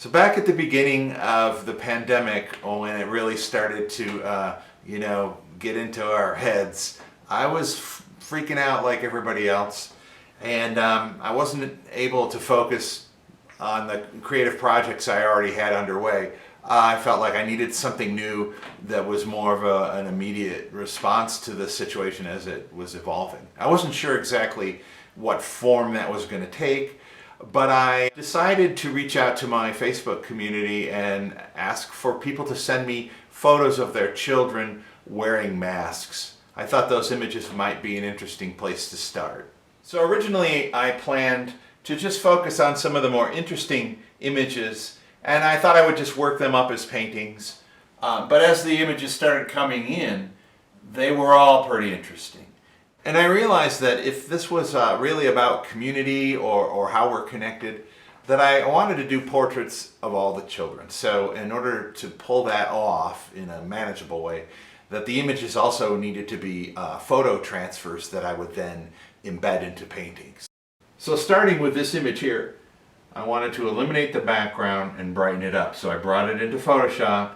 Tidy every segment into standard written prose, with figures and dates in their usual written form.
So back at the beginning of the pandemic, when it really started to, get into our heads, I was freaking out like everybody else, and I wasn't able to focus on the creative projects I already had underway. I felt like I needed something new that was more of an immediate response to the situation as it was evolving. I wasn't sure exactly what form that was going to take, but I decided to reach out to my Facebook community and ask for people to send me photos of their children wearing masks. I thought those images might be an interesting place to start. So originally I planned to just focus on some of the more interesting images, and I thought I would just work them up as paintings. But as the images started coming in, they were all pretty interesting. And I realized that if this was really about community or how we're connected, that I wanted to do portraits of all the children. So in order to pull that off in a manageable way, that the images also needed to be photo transfers that I would then embed into paintings. So starting with this image here, I wanted to eliminate the background and brighten it up. So I brought it into Photoshop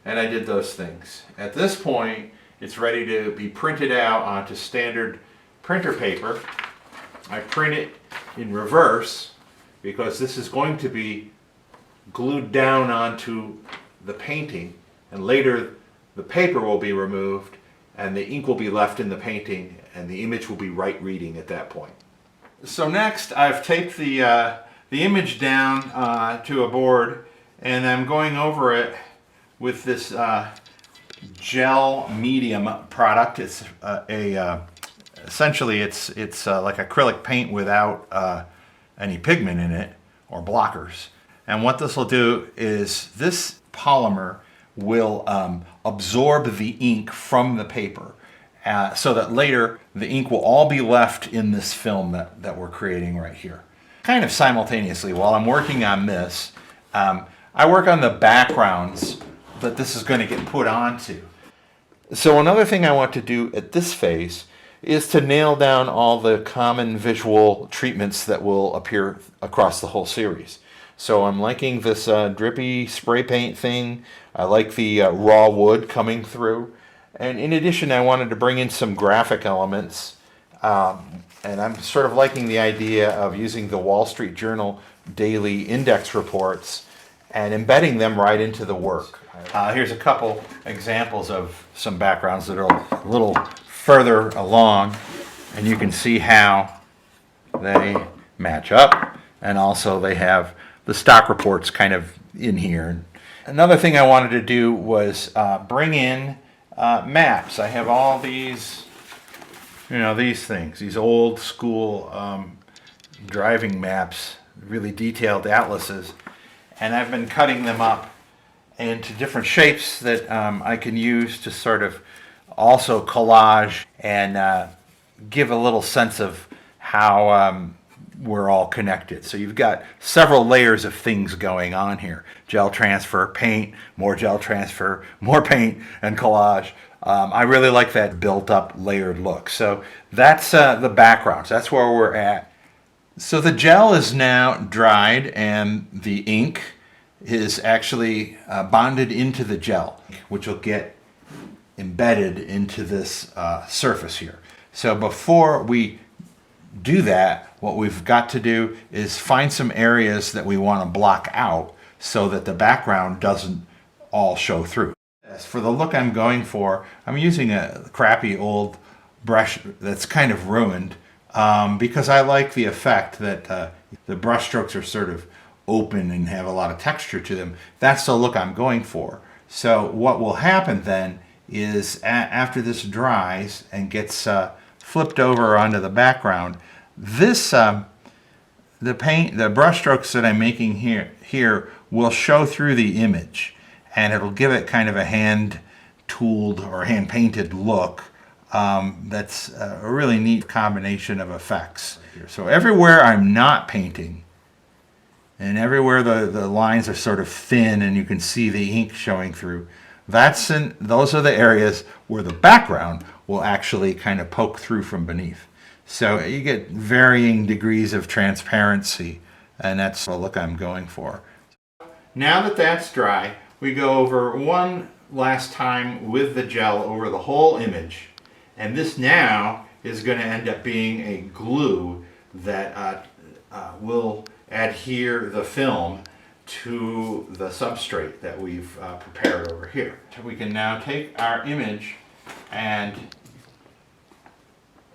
and I did those things. At this point, it's ready to be printed out onto standard printer paper. I print it in reverse because this is going to be glued down onto the painting, and later the paper will be removed and the ink will be left in the painting and the image will be right reading at that point. So next I've taped the image down to a board, and I'm going over it with this gel medium product. It's essentially it's like acrylic paint without any pigment in it or blockers. And what this will do is this polymer will absorb the ink from the paper, so that later the ink will all be left in this film that we're creating right here. Kind of simultaneously, while I'm working on this, I work on the backgrounds that this is going to get put onto. So another thing I want to do at this phase is to nail down all the common visual treatments that will appear across the whole series. So I'm liking this drippy spray paint thing. I like the raw wood coming through. And in addition, I wanted to bring in some graphic elements. And I'm sort of liking the idea of using the Wall Street Journal daily index reports and embedding them right into the work. Here's a couple examples of some backgrounds that are a little further along, and you can see how they match up, and also they have the stock reports kind of in here. Another thing I wanted to do was bring in maps. I have all these, these things, these old school driving maps, really detailed atlases, and I've been cutting them up into different shapes that I can use to sort of also collage and give a little sense of how we're all connected. So you've got several layers of things going on here. Gel transfer, paint, more gel transfer, more paint, and collage. I really like that built up layered look. So that's the backgrounds. That's where we're at. So the gel is now dried and the ink is actually bonded into the gel, which will get embedded into this surface here. So before we do that, what we've got to do is find some areas that we want to block out so that the background doesn't all show through. As for the look I'm going for, I'm using a crappy old brush that's kind of ruined because I like the effect that the brush strokes are sort of open and have a lot of texture to them. That's the look I'm going for. So what will happen then is after this dries and gets flipped over onto the background, this the brush strokes that I'm making here will show through the image, and it'll give it kind of a hand tooled or hand painted look. That's a really neat combination of effects. So everywhere I'm not painting, and everywhere the lines are sort of thin and you can see the ink showing through, those are the areas where the background will actually kind of poke through from beneath. So you get varying degrees of transparency, and that's the look I'm going for. Now that that's dry, we go over one last time with the gel over the whole image. And this now is going to end up being a glue that will adhere the film to the substrate that we've prepared over here. So we can now take our image and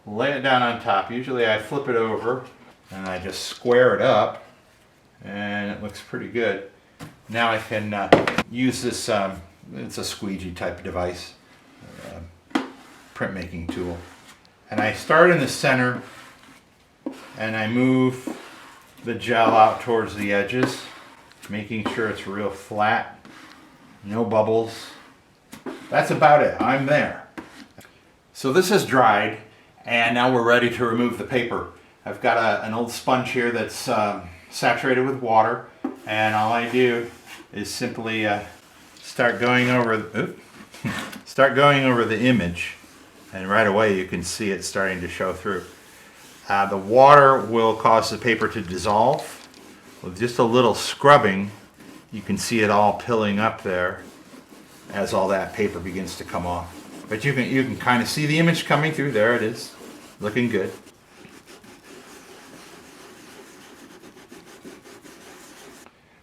lay it down on top. Usually I flip it over and I just square it up and it looks pretty good. Now I can use this, it's a squeegee type device, printmaking tool. And I start in the center and I move the gel out towards the edges, making sure it's real flat, no bubbles. That's about it, I'm there. So this is dried and now we're ready to remove the paper. I've got an old sponge here that's saturated with water, and all I do is simply start going over the image, and right away you can see it starting to show through. The water will cause the paper to dissolve. With just a little scrubbing, you can see it all pilling up there as all that paper begins to come off. But you can kind of see the image coming through. There it is, looking good.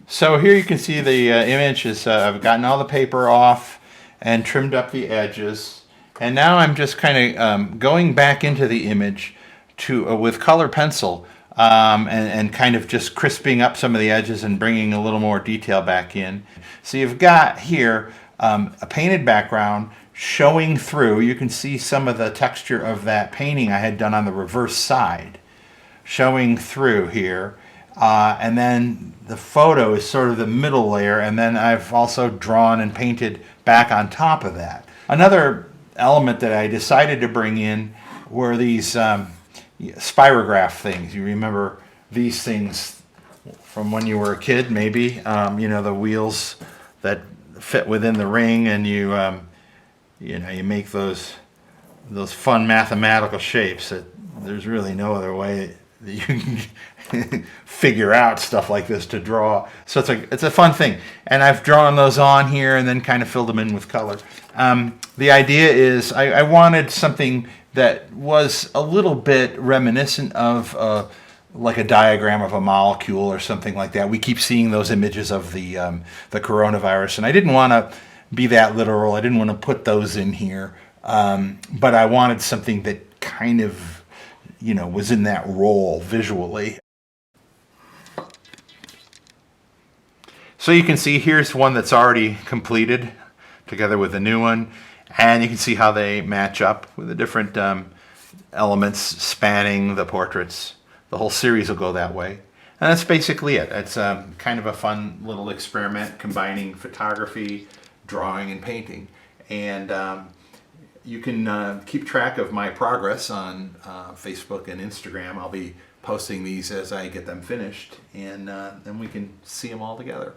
So here you can see the image is, I've gotten all the paper off and trimmed up the edges. And now I'm just kind of going back into the image to with color pencil and kind of just crisping up some of the edges and bringing a little more detail back in. So you've got here a painted background showing through. You can see some of the texture of that painting I had done on the reverse side showing through here. And then the photo is sort of the middle layer, and then I've also drawn and painted back on top of that. Another element that I decided to bring in were these spirograph things. You remember these things from when you were a kid, maybe? You know, the wheels that fit within the ring, and you make those fun mathematical shapes that there's really no other way that you can figure out stuff like this to draw. So it's a fun thing. And I've drawn those on here and then kind of filled them in with color. The idea is I wanted something that was a little bit reminiscent of like a diagram of a molecule or something like that. We keep seeing those images of the coronavirus, and I didn't want to be that literal. I didn't want to put those in here, but I wanted something that kind of was in that role visually. So you can see here's one that's already completed together with the new one, and you can see how they match up with the different elements spanning the portraits. The whole series will go that way. And that's basically it. It's kind of a fun little experiment combining photography, drawing, and painting. And you can keep track of my progress on Facebook and Instagram. I'll be posting these as I get them finished, and then we can see them all together.